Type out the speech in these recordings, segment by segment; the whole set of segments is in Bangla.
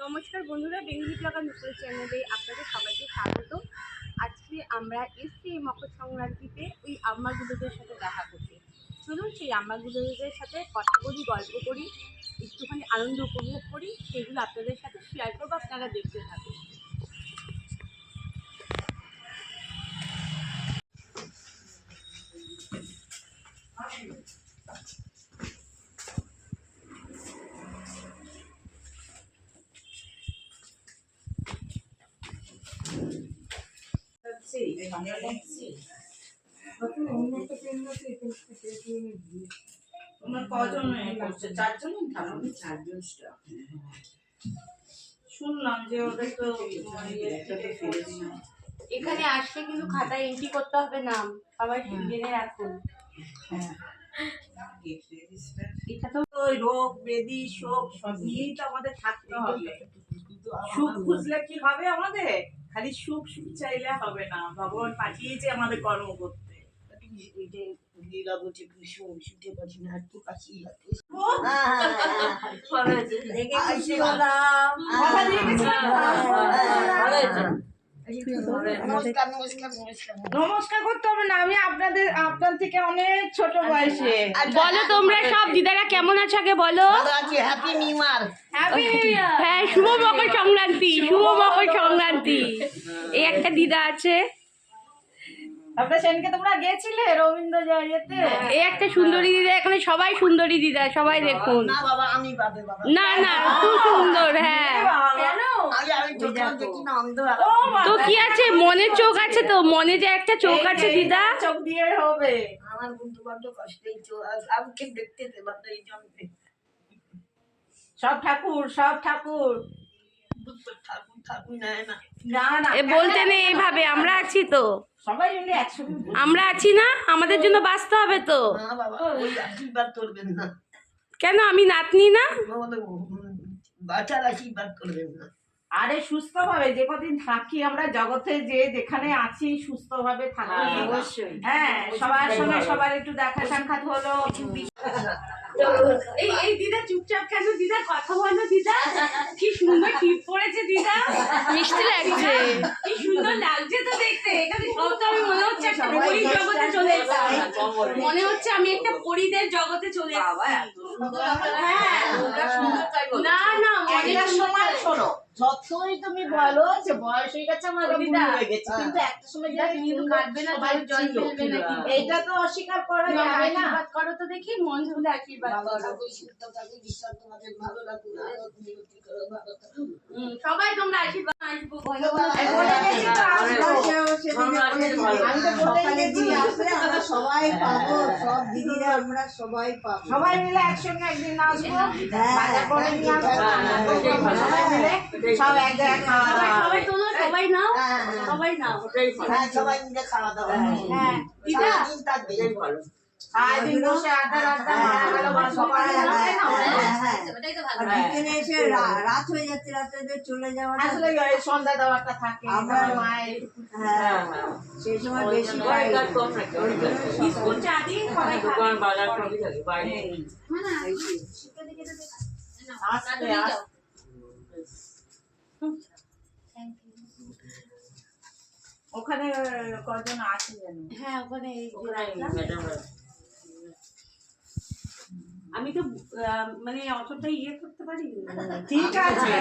নমস্কার বন্ধুরা, বেঙ্গলি ব্লগার নুপুর চ্যানেলে আপনাদের সবাইকে স্বাগত। আজকে আমরা এসছি মকর সংক্রান্তিতে ওই আম্মাগুলোদের সাথে দেখা করতে। চলুন সেই আম্মাগুলোদের সাথে কথা বলি, গল্প করি, একটুখানি আনন্দ উপভোগ করি, সেগুলো আপনাদের সাথে শেয়ার করবো। আপনারা দেখতে থাকুন। তোমার কজন করছে? চারজন? শুনলাম যে ওদের তো এখানে আসলে কিন্তু খাতায় এন্ট্রি করতে হবে নাম, সবাই জেনে রাখুন। এটা তো ওই রোগ ব্যাধি শোক সব নিয়েই তো আমাদের থাকতে হবে। সুখ খুঁজলে কি হবে? আমাদের খালি সুখ সুখ চাইলে হবে না, ভগবান পাঠিয়েছে আমাদের কর্ম করতে। নমস্কার করতে হবে না, আমি আপনার থেকে অনেক ছোট বয়সে। বলো তোমরা সব দিদারা কেমন আছো আগে বলো। Happy new year. হ্যাঁ, শুভ মকর সংক্রান্তি, শুভ মকর সংক্রান্তি। এই একটা দিদা আছে। আপনার সেদিনকে তোমরা গেছিলে রবীন্দ্র জয়তে? এই একটা সুন্দরী দিদা, এখানে সবাই সুন্দরী দিদা, সবাই দেখুন। না বাবা আমি বাদে বাবা। না না, খুব সুন্দর। হ্যাঁ, আমি চোখ দেখি না অন্ধ। তো কি আছে, মনের চোখ আছে তো, মনে যে একটা চোখ আছে দিদা। চোখ দিয়ে হবে। আমার বন্ধু বান্ধব কষ্টেই চোখ আমাকে দেখতে দেবা তো এই জন্য। সব ঠাকুর ঠাকুর ঠাকুর নেয় না। না না, এ বলতে নেই এইভাবে, আমরা আছি তো, সবাই মিলে একসঙ্গে। আমরা আছি না, আমাদের জন্য বাঁচতে হবে তো। না বাবা ওই আশীর্বাদ করবেন না। কেন, আমি নাতনি না? আমাদের বাচ্চার আশীর্বাদ করবেন না। আরে সুস্থ ভাবে যে কদিন থাকি আমরা জগতে, যে যেখানে আছি সুস্থ ভাবে থাকি। অবশ্যই। হ্যাঁ, সবার সঙ্গে সবার একটু দেখা সাক্ষাৎ হলো। এই দিদা চুপচাপ কেন দিদা, কথা বলো দিদা। কি সুন্দর টিপ পড়েছে দিদা, মিষ্টি লাগছে, কি সুন্দর লাগছে তো দেখতে। এখানে সব তো আমি মনে হচ্ছে একটা পরী জগতে চলে এসেছি, মনে হচ্ছে আমি একটা পরীদের জগতে চলে এসেছি। হ্যাঁ, না না, মনের সময় শোনো, যতই তুমি বলো যে বয়স হয়ে গেছে আমার হয়ে গেছে, কিন্তু একটা সময় দিদা তুমি তো কাটবে না, জল ফেলবে নাকি? এইটা তো অস্বীকার করা যাবে না। আশীর্বাদ করো তো দেখি, মন খুলে আশীর্বাদ করো। ঈশ্বর তোমাদের ভালো লাগুক, আরো তুমি উন্নতি করো, ভালো থাকো। সবাই তোমরা আশীর্বাদ আসবো। বলে গেছি তো আসবো। আমি তো বলে গেছি আসলে আমরা সবাই পাবো, সব দিদিরা আমরা সবাই পাবো। সবাই মিলে একসঙ্গে একদিন আসবো, বাজার করে নিয়ে আসবো, সবাই মিলে সব এক জায়গায় খাওয়া দাওয়া। সবাই তোলো, সবাই নাও, সবাই নাও। হ্যাঁ সবাই মিলে খাওয়া দাওয়া। হ্যাঁ, দিদা সারাদিন থাকবে ভালো। সারাদিন বসে আড্ডা মারা গেল, সবাই বিকেলে এসে রাত হয়ে যাচ্ছে, রাতে চলে যাওয়া আসলে সন্ধ্যা দেওয়াটা থাকে আমার মায়ের। হ্যাঁ সেই সময় বেশি বিস্কুট চা দিয়ে সবাই দোকান বাজার সবই থাকে বাইরে। আসতে ওখানে কজন আছে জানো? হ্যাঁ, ওখানে ম্যাডাম আমি তো মানে অতটা ইয়ে করতে পারি না। ঠিক আছে,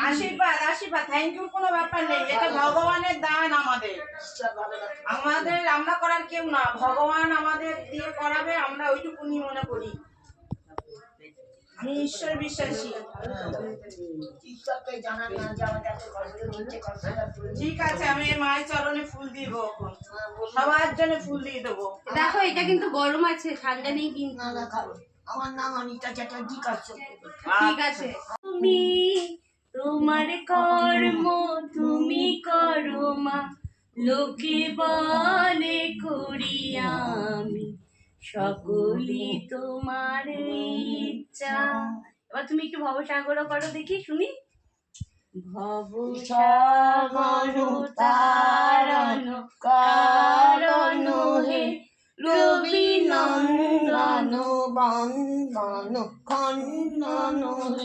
আশীর্বাদ আশীর্বাদ, থ্যাংক ইউ কোনো ব্যাপার নেই। এটা ভগবানের দান আমাদের, আমরা করার কেউ না, ভগবান আমাদের দিয়ে করাবে, আমরা ওইটুকুনি মনে করি। আমি ঈশ্বর বিশ্বাসী। ঠিক আছে, আমি মায়ের চরণে ফুল দিব, সবার জন্য ফুল দিয়ে দেবো। দেখো এটা কিন্তু গরম আছে, ঠান্ডা নেই কিন্তু। আমার নাম অনিতা চ্যাটার্জি, ঠিক আছে। তুমি তোমার কর্ম তুমি করো মা, লোকে বলে করি আমি, সকলই তোমার ইচ্ছা। এবার তুমি একটু ভবসাগর করো দেখি, শুনি। ভবসাগর তারণ কারণ হে রবি নন্দন বন্দন খন্দন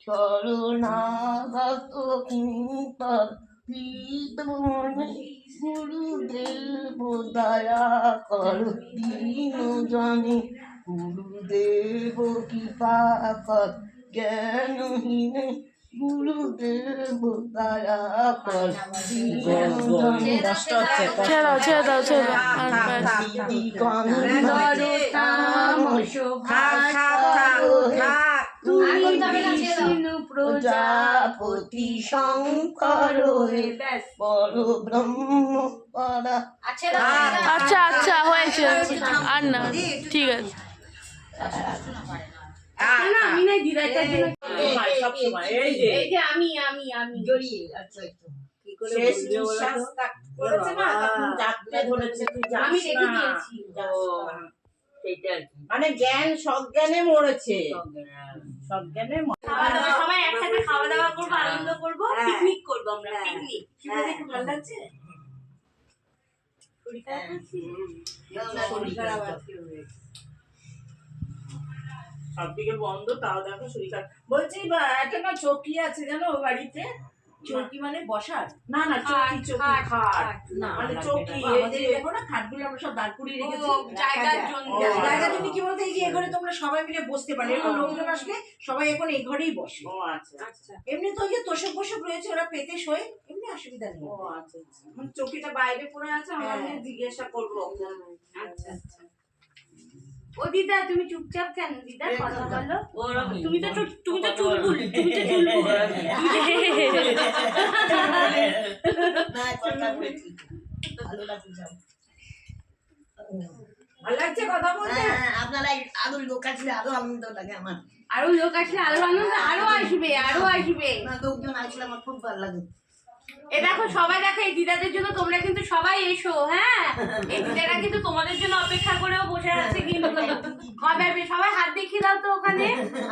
চরণাগত কিঙ্কর প্রীতমনে গুরুদেব দয়া কর দীন জনে গুরুদেব কৃপা কর জ্ঞানহীনে গুরুদেব দয়া কর দীন জনে ছেড়ে দাও আর ব্যাস। বিষ্ণু প্রজাপতি শঙ্কর বড় ব্রহ্ম পরা। আচ্ছা হয়েছে আর না, ঠিক আছে। না আমি নাই দিদাটার জন্য সবসময় এই যে এই যে আমি জড়িয়ে আচ্ছা একটু কি করে শেষ বলবে বলো নিঃশ্বাস তো? ত্যাগ করেছে না তখন জাগতে ধরেছে তুই যাস আমি রেখে না। দিয়েছি। যাস না। সেইটা আর কি মানে জ্ঞান সজ্ঞানে মরেছে সজ্ঞানে সবাই একসাথে খাওয়া দাওয়া করবো, আনন্দ করবো, পিকনিক করবো আমরা, পিকনিক। একটু ভালো লাগছে? শরীর খারাপ হচ্ছে? শরীর খারাপ আছে। সবদিকে বন্ধ তাও দেখো শরীর খারাপ বলছি একটা না চৌকি আছে জানো ও বাড়িতে চৌকি মানে বসার? না না চৌকি চৌকি খাট না মানে চৌকি এই আমাদের যে দেখো না খাটগুলো আমরা সব দাঁড় করিয়ে রেখেছি ও, জায়গার জন্য। ও, জায়গা তুমি কি বলতে এই যে এই ঘরে তোমরা সবাই মিলে বসতে পারো, এরকম লোকজন আসলে সবাই এখন এই ঘরেই বসে। ও আচ্ছা আচ্ছা। এমনি তো ওই যে তোষক বসক রয়েছে ওরা পেতে শোয়, এমনি অসুবিধা নেই। ও আচ্ছা আচ্ছা মানে চৌকিটা বাইরে পড়ে আছে আমরা হ্যাঁ। জিজ্ঞাসা করবো আচ্ছা। ও দিদা তুমি চুপচাপ কেন দিদা, কথা বলো। তুমি তো চুলবুল, তুমি তো চুলবুল। না কথা বলছি ভালো লাগছে যাও। ভালো লাগছে কথা বলতে হ্যাঁ, আপনারা আরো লোক আসলে আরো আনন্দ লাগে আমার। আরো লোক আসলে আরো আনন্দ, আরো আসবে। না লোকজন আসলে আমার খুব ভালো লাগে। এ দেখো সবাই দেখো, এই দিদাদের জন্য তোমরা কিন্তু সবাই এসো, হ্যাঁ। এই দিদারা কিন্তু তোমাদের জন্য অপেক্ষা করেও বসে আছে কিন্তু। কবে আসবে? সবাই হাত দেখিয়ে দাও তো ওখানে।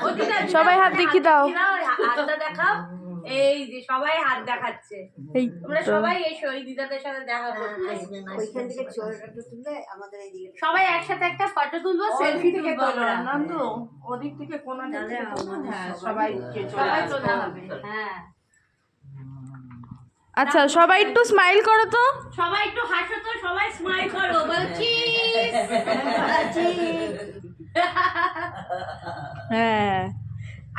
ও দিদা সবাই হাত দেখিয়ে দাও। হাতটা দেখাও। এই যে সবাই হাত দেখাচ্ছে। এই তোমরা সবাই এসো এই দিদাদের সাথে দেখা করতে। ওইখান থেকে ছড়াটা তুললে আমাদের এইদিকে সবাই একসাথে একটা ফটো তুলবো, সেলফি থেকে তুলবো আমরা। আনন্দ ওদিক থেকে কোন হ্যাঁ সবাইকে সবাই তোলা হবে, হ্যাঁ। আচ্ছা সবাই একটু স্মাইল করো তো। সবাই একটু হাসো তো, সবাই স্মাইল করো, বলছি। হ্যাঁ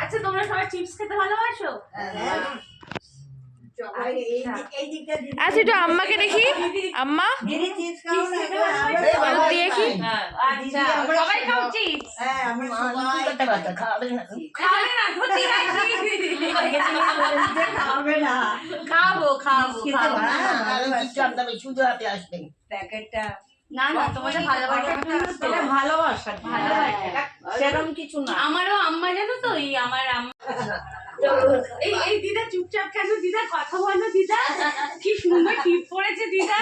আচ্ছা তোমরা সবাই চিপস খেতে ভালোবাসো? এই দিকটা আচ্ছা একটু আম্মাকে দেখি, আম্মা দিদি চিপস খাও না একটু দেখি। আচ্ছা সবাই খাও চিপস। হ্যাঁ আমি সবাই খাবে না সত্যি খাবে না খাবো খেতে শুধু হাতে আসবেন প্যাকেটটা। না তোমাদের ভালোবাসা এটা ভালোবাসা এটা সেরকম কিছু না আমারও আম্মা জানো তো, এই আমার আম্মা। এই দিদা চুপচাপ কেন দিদা, কথা বলো দিদা। কি সুন্দর টিপ পড়েছে দিদা,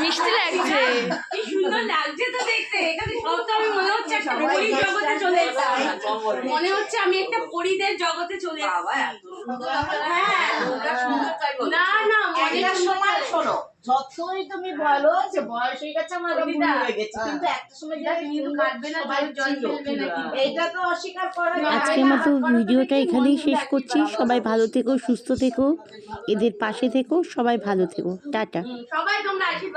মিষ্টি লাগছে। কি সুন্দর লাগছে তো দেখতে। এখানে সব তো আমি মনে হচ্ছে একটা পরী জগতে চলে এসেছি, মনে হচ্ছে আমি একটা পরীদের জগতে চলে এসেছি। হ্যাঁ না মনে একটা সময় শোনো যতই তুমি ভালো আছে বয়স হয়ে গেছে আমার ভুল হয়ে গেছে কিন্তু একটা সময় দিদা তুমি তো কাটবে না, জল ফেলবে নাকি? এইটা তো অস্বীকার করা যায় না। আজকের মতো ভিডিওটা এখানেই শেষ করছি। সবাই ভালো থেকো, সুস্থ থেকো, এদের পাশে থেকো, সবাই ভালো থেকো, টাটা। সবাই তোমরা আশীর্বাদ